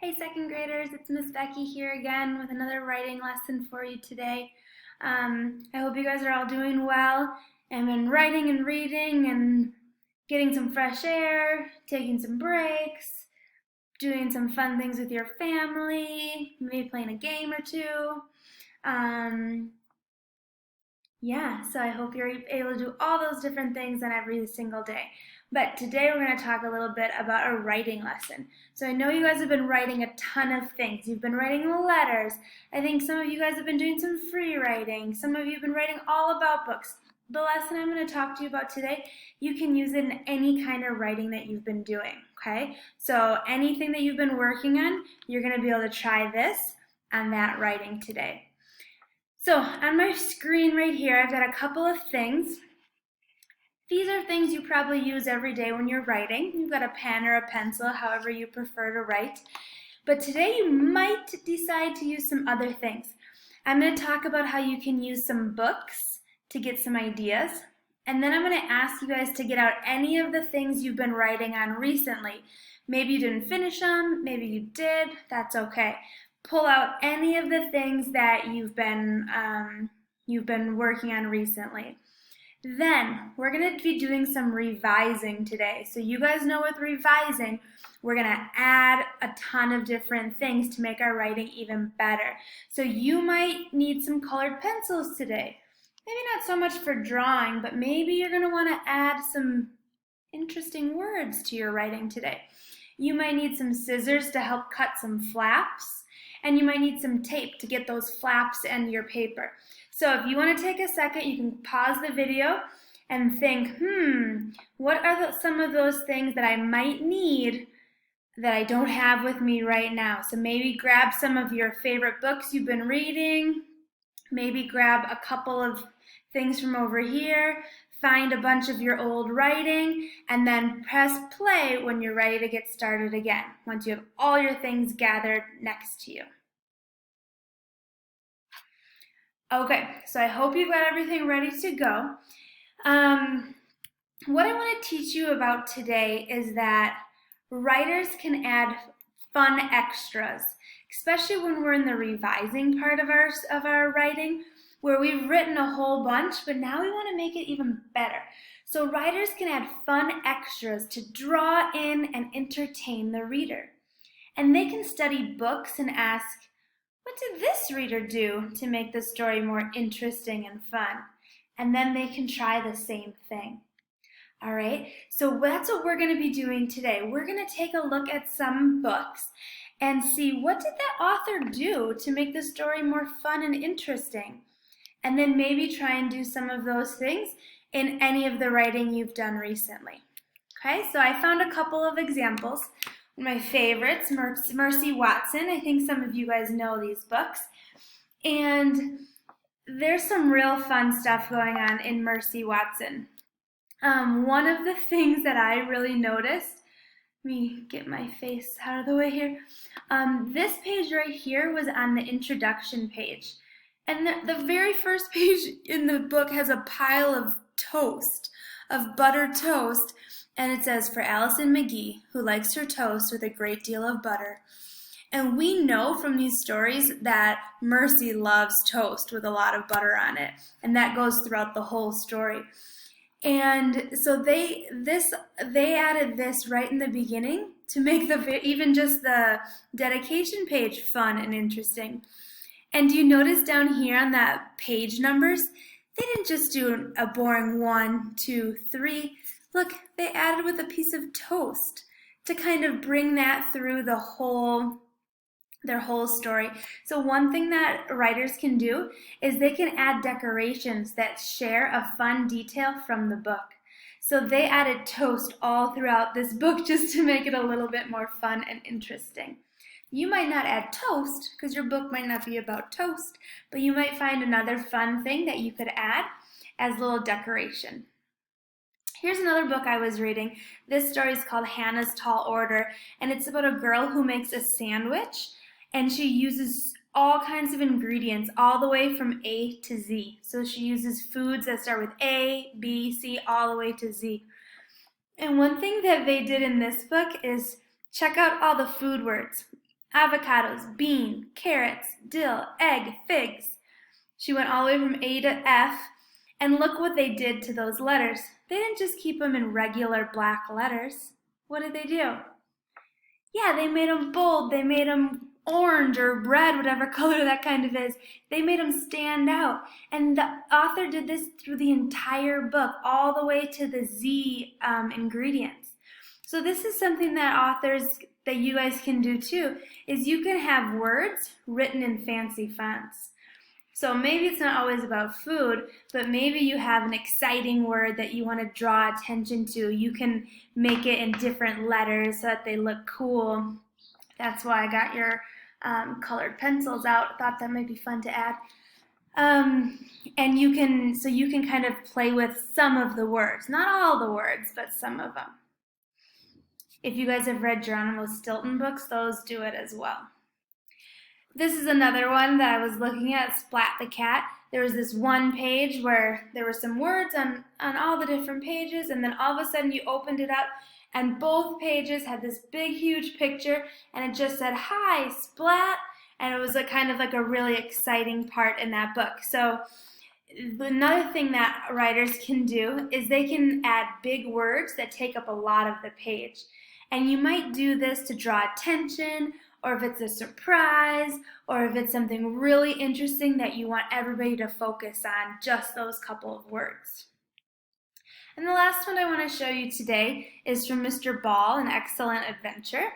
Hey second graders, it's Miss Becky here again with another writing lesson for you today. I hope you guys are all doing well and been writing and reading and getting some fresh air, taking some breaks, doing some fun things with your family, maybe playing a game or two. Yeah, so I hope you're able to do all those different things and every single day. But today we're going to talk a little bit about a writing lesson. So I know you guys have been writing a ton of things. You've been writing letters. I think some of you guys have been doing some free writing. Some of you have been writing all about books. The lesson I'm going to talk to you about today, you can use it in any kind of writing that you've been doing, okay? So anything that you've been working on, you're going to be able to try this and that writing today. So on my screen right here, I've got a couple of things. These are things you probably use every day when you're writing. You've got a pen or a pencil, however you prefer to write. But today you might decide to use some other things. I'm going to talk about how you can use some books to get some ideas. And then I'm going to ask you guys to get out any of the things you've been writing on recently. Maybe you didn't finish them, maybe you did, that's okay. Pull out any of the things that you've been working on recently. Then we're going to be doing some revising today. So you guys know with revising, we're going to add a ton of different things to make our writing even better. So you might need some colored pencils today. Maybe not so much for drawing, but maybe you're going to want to add some interesting words to your writing today. You might need some scissors to help cut some flaps, and you might need some tape to get those flaps in your paper. So if you want to take a second, you can pause the video and think, what are some of those things that I might need that I don't have with me right now? So maybe grab some of your favorite books you've been reading, maybe grab a couple of things from over here, find a bunch of your old writing, and then press play when you're ready to get started again, once you have all your things gathered next to you. Okay, so I hope you've got everything ready to go. What I want to teach you about today is that writers can add fun extras, especially when we're in the revising part of our writing, where we've written a whole bunch, but now we want to make it even better. So writers can add fun extras to draw in and entertain the reader. And they can study books and ask, what did this reader do to make the story more interesting and fun? And then they can try the same thing. All right, so that's what we're going to be doing today. We're going to take a look at some books and see what did that author do to make the story more fun and interesting. And then maybe try and do some of those things in any of the writing you've done recently. Okay, so I found a couple of examples. My favorites, Mercy Watson. I think some of you guys know these books. And there's some real fun stuff going on in Mercy Watson. One of the things that I really noticed, let me get my face out of the way here. This page right here was on the introduction page. And the very first page in the book has a pile of toast, of buttered toast. And it says, for Allison McGee, who likes her toast with a great deal of butter. And we know from these stories that Mercy loves toast with a lot of butter on it. And that goes throughout the whole story. And so they added this right in the beginning to make even just the dedication page fun and interesting. And do you notice down here on that page numbers, they didn't just do a boring 1, 2, 3. Look, they added with a piece of toast to kind of bring that through their whole story. So one thing that writers can do is they can add decorations that share a fun detail from the book. So they added toast all throughout this book just to make it a little bit more fun and interesting. You might not add toast because your book might not be about toast, but you might find another fun thing that you could add as a little decoration. Here's another book I was reading. This story is called Hannah's Tall Order, and it's about a girl who makes a sandwich, and she uses all kinds of ingredients all the way from A to Z. So she uses foods that start with A, B, C, all the way to Z. And one thing that they did in this book is check out all the food words. avocados, bean, carrots, dill, egg, figs. She went all the way from A to F, and look what they did to those letters. They didn't just keep them in regular black letters. What did they do? Yeah, they made them bold. They made them orange or red, whatever color that kind of is. They made them stand out. And the author did this through the entire book, all the way to the Z ingredients. So this is something that you guys can do too, is you can have words written in fancy fonts. So maybe it's not always about food, but maybe you have an exciting word that you want to draw attention to. You can make it in different letters so that they look cool. That's why I got your colored pencils out. Thought that might be fun to add. And you can kind of play with some of the words. Not all the words, but some of them. If you guys have read Geronimo Stilton books, those do it as well. This is another one that I was looking at, Splat the Cat. There was this one page where there were some words on all the different pages, and then all of a sudden you opened it up, and both pages had this big, huge picture, and it just said, "Hi, Splat," and it was kind of like a really exciting part in that book. So another thing that writers can do is they can add big words that take up a lot of the page. And you might do this to draw attention, or if it's a surprise, or if it's something really interesting that you want everybody to focus on, just those couple of words. And the last one I want to show you today is from Mr. Ball, An Excellent Adventure.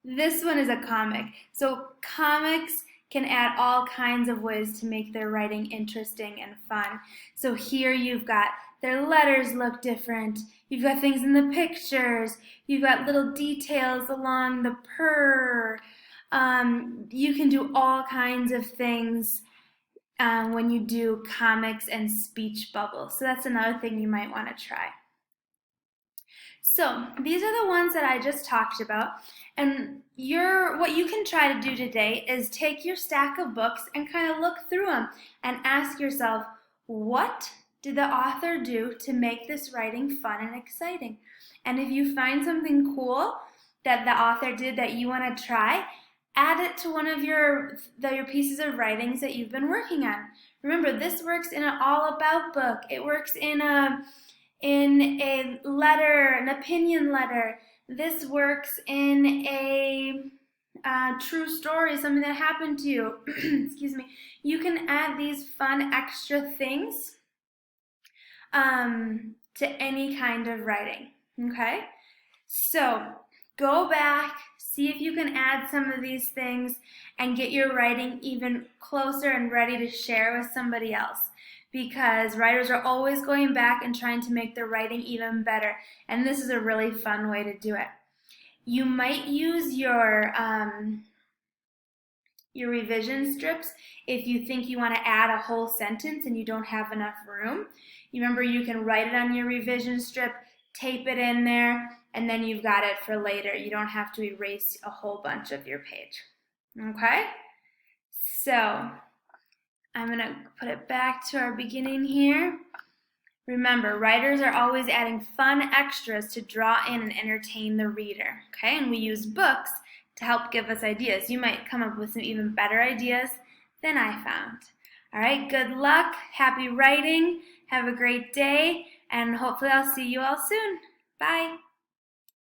This one is a comic. So comics can add all kinds of ways to make their writing interesting and fun. So here you've got their letters look different. You've got things in the pictures. You've got little details along the purr. You can do all kinds of things when you do comics and speech bubbles. So that's another thing you might want to try. So these are the ones that I just talked about. And what you can try to do today is take your stack of books and kind of look through them and ask yourself, what did the author do to make this writing fun and exciting? And if you find something cool that the author did that you want to try, add it to one of your pieces of writings that you've been working on. Remember, this works in an all about book. It works in a letter, an opinion letter. This works in a true story, something that happened to you. Excuse me. You can add these fun extra things to any kind of writing, okay? So go back, see if you can add some of these things and get your writing even closer and ready to share with somebody else, because writers are always going back and trying to make their writing even better, and this is a really fun way to do it. You might use your revision strips if you think you want to add a whole sentence and you don't have enough room. You remember, you can write it on your revision strip, tape it in there, and then you've got it for later. You don't have to erase a whole bunch of your page. Okay? So I'm going to put it back to our beginning here. Remember, writers are always adding fun extras to draw in and entertain the reader. Okay? And we use books to help give us ideas. You might come up with some even better ideas than I found. All right, good luck, happy writing, have a great day, and hopefully I'll see you all soon. Bye.